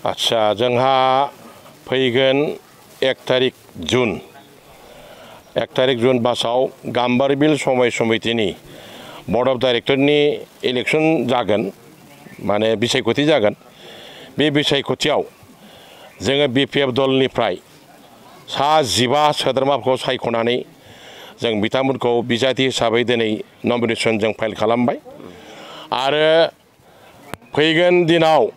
आच्छा जोंहा फैगोन 1 तारिख जुन मासाव गाम्बारि बिल समबाय समितिनि बर्ड अफ डाइरेक्टरनि इलेक्शन जागोन माने बिसायख'थि जागोन बे बिसायख'थियाव जोङो बिपिएफ दलनिफ्राय सा 15 सोद्रोमाफोरखौ सायख'नानै जों बिथांमोनखौ बिजाथि हिसाबै दिनै नमिनेशन जों फाइल खालामबाय आरो फैगोन दिनाव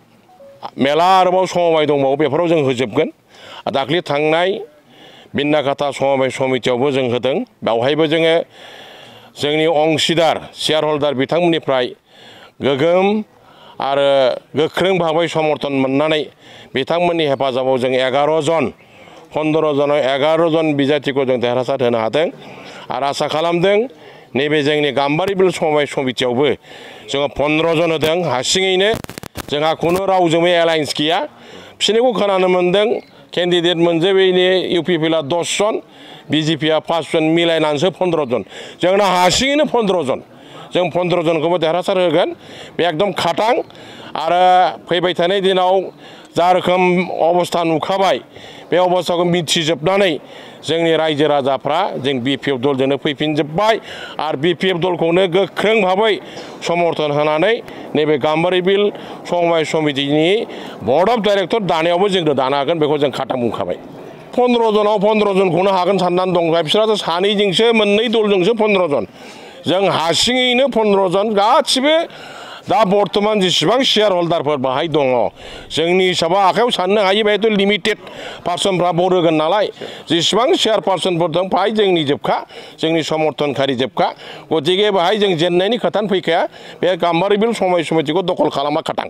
मेला आरोबाव समबाय दंबावो बेफोराव जों होजोबगोन दाख्लै थांनाय बिन्नाखाथा समबाय समितियावबो जों होदों बेवहायबो जोङो जोंनि अंशिदार शेयार हल्डार बिथांमोननिफ्राय गोगोम आरो गोख्रों भाबै समर्थन मोननानै बिथांमोननि हेफाजाबाव जों 11 जन 15 जन 11 जन बिजाथिखौ जों देरहासार होनो हादों आरो आसा खालामदों नैबे जोंनि गाम्बारि बिल समबाय समितियावबो जोङो 15 जन होदों हारसिङैनो जोंहा खुनु रावजोंबो एलायन्स गैया बिसोरनिखौ खोनानो मोन्दों केन्डिडेट मोनजोबैनि इउपिपिएलआ 10 जन बिजेपिआ 5 जन मिलायनानैसो 15 जन जोंना हारसिङैनो 15 जन जों 15 जनखौबो देरहासार होगोन बे एकदम खाटां आरो फैबाय थानाय दिनाव जा रोखोम अबस्था नुखाबाय बे अबस्थाखौ मिथिजोबनानै जोंनि रायजो राजाफ्रा जों बिपिएफ दलजोंनो फैफिनजोब्बाय आरो बिपिएफ दलखौनो गोख्रों भाबै समर्थन होनानै नैबे गाम्बारि बिल समबाय समितिनि बर्ड अफ डाइरेक्टर दानायावबो जोंनो दानो हागोन बेखौ जों खाटां बुंखाबाय 15 जनाव 15 जनखौनो हागोन साननानै दं बिसोरहाथ' सानैजोंसो मोननै दलजोंसो 15 जन जों हारसिङैनो 15 जन गासिबो दा बर्तमान जेसेबां शेयार हल्डारफोर बाहाय दङ जोंनि हिसाबाव आखायाव साननो हायो बेहायथ' लिमिटेड पार्सनफ्रा भट होगोन नालाय जेसेबां शेयार पार्सनफोर दं बाहाय जोंनि जोबखा जोंनि समर्थनखारि जोबखा गतिके बाहाय जों जेननायनि खोथानो फैखाया बे गाम्बारि बिल समबाय समितिखौ दखल खालामा खाटां